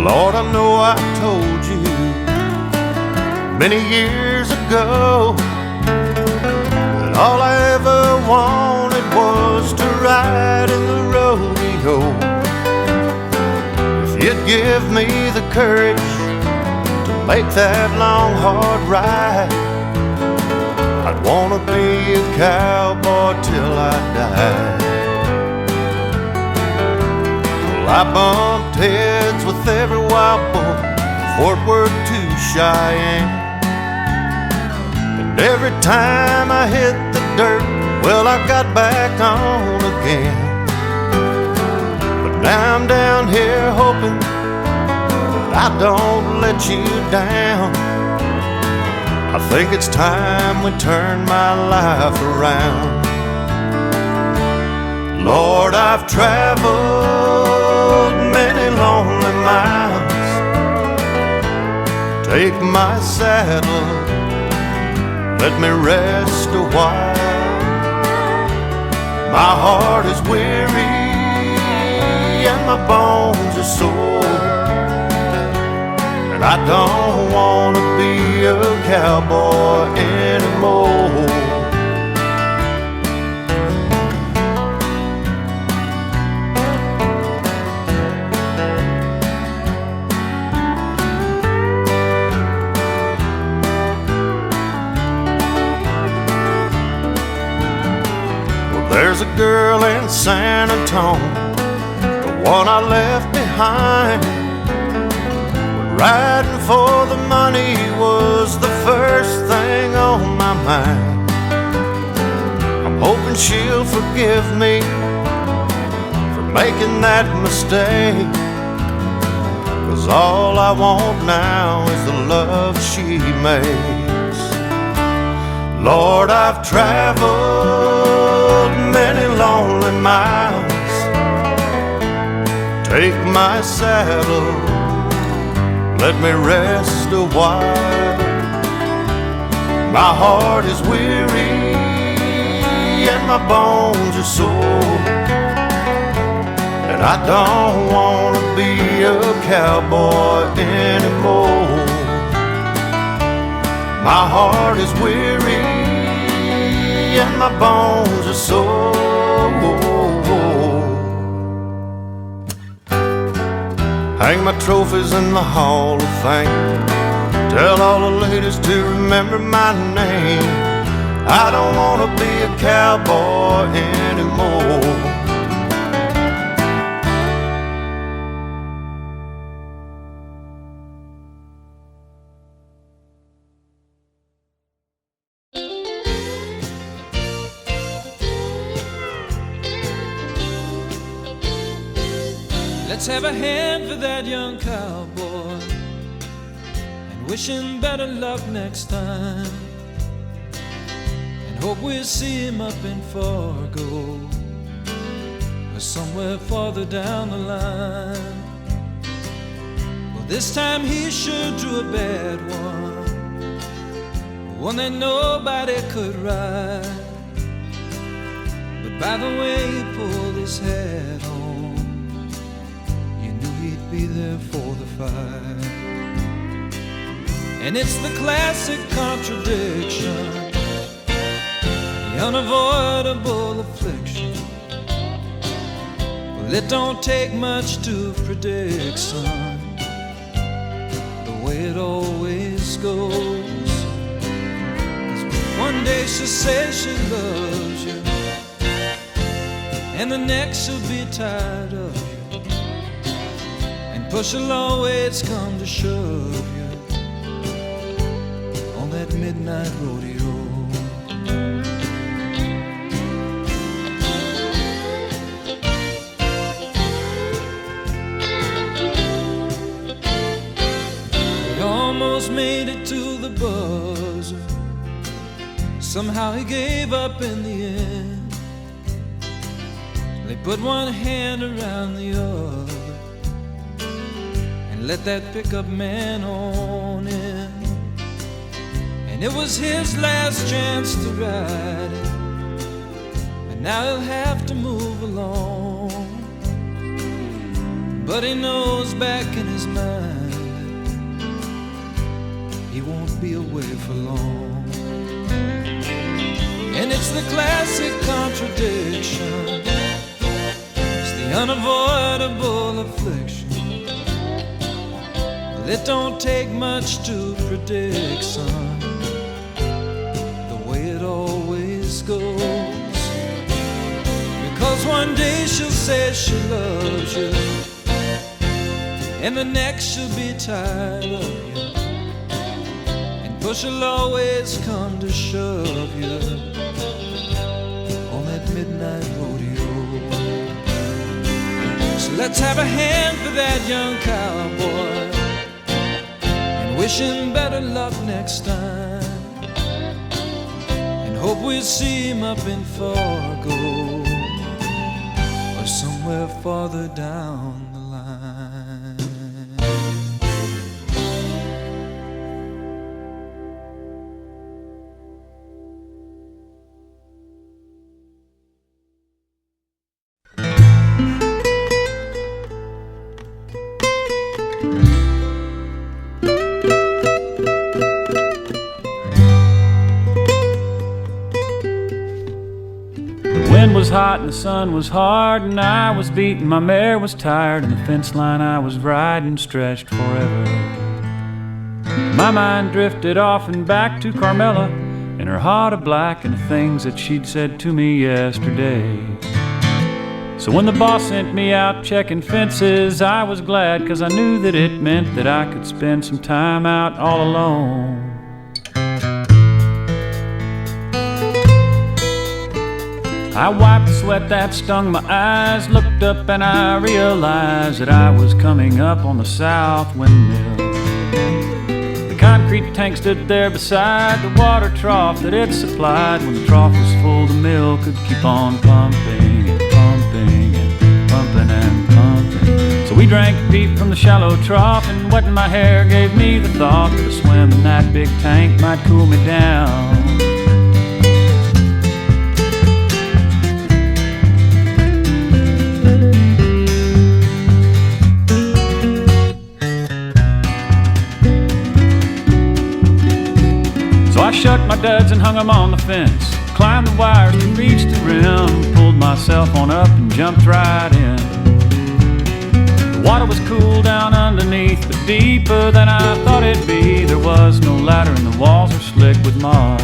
Lord, I know I told you many years ago that all I ever wanted was to ride in the rodeo. If you'd give me the courage to make that long, hard ride, I'd want to be a cowboy till I died. Well, I bumped heads with every wild bull from Fort Worth to Cheyenne, and every time I hit the dirt, well, I got back on again. But now I'm down here hoping that I don't let you down. I think it's time we turn my life around. Lord, I've traveled many lonely miles. Take my saddle, let me rest a while. My heart is weary and my bones are sore, and I don't want to be a cowboy anymore. Well, there's a girl in San Antonio, the one I left behind. Riding for the money was the first thing on my mind. I'm hoping she'll forgive me for making that mistake, 'cause all I want now is the love she makes. Lord, I've traveled many lonely miles. Take my saddle, let me rest a while. My heart is weary and my bones are sore, and I don't want to be a cowboy anymore. My heart is weary and my bones are sore. Hang my trophies in the Hall of Fame. Tell all the ladies to remember my name. I don't want to be a cowboy anymore. Let's have a hand for that young cowboy and wish him better luck next time, and hope we'll see him up in Fargo or somewhere farther down the line. Well, this time he sure drew a bad one that nobody could ride. But by the way he pulled his hat on, be there for the fight. And it's the classic contradiction, the unavoidable affliction. Well, it don't take much to predict, son, the way it always goes. 'Cause one day she'll say she loves you, and the next she'll be tired of you. Push will always come to shove you on that midnight rodeo. He almost made it to the buzzer. Somehow he gave up in the end. They put one hand around the other, let that pickup man on in. And it was his last chance to ride it, and now he'll have to move along. but he knows back in his mind he won't be away for long. And it's the classic contradiction, it's the unavoidable affliction. Well, it don't take much to predict, son, the way it always goes. Because one day she'll say she loves you, and the next she'll be tired of you, and push will always come to shove you on that midnight rodeo. So let's have a hand for that young cowboy and wish him better luck next time, and hope we see him up in Fargo or somewhere farther down the line. The wind was hot and the sun was hard, and I was beaten, my mare was tired, and the fence line I was riding stretched forever. My mind drifted off and back to Carmela and her heart of black and the things that she'd said to me yesterday. So when the boss sent me out checking fences, I was glad, 'cause I knew that it meant that I could spend some time out all alone. I wiped the sweat that stung my eyes, looked up and I realized that I was coming up on the south windmill. The concrete tank stood there beside the water trough that it supplied. When the trough was full, the mill could keep on pumping and pumping and pumping and pumping. So we drank deep from the shallow trough, and wetting my hair gave me the thought that a swim in that big tank might cool me down. I shook my duds and hung them on the fence, climbed the wires to reach the rim, pulled myself on up and jumped right in. The water was cool down underneath, but deeper than I thought it'd be. There was no ladder and the walls were slick with moss.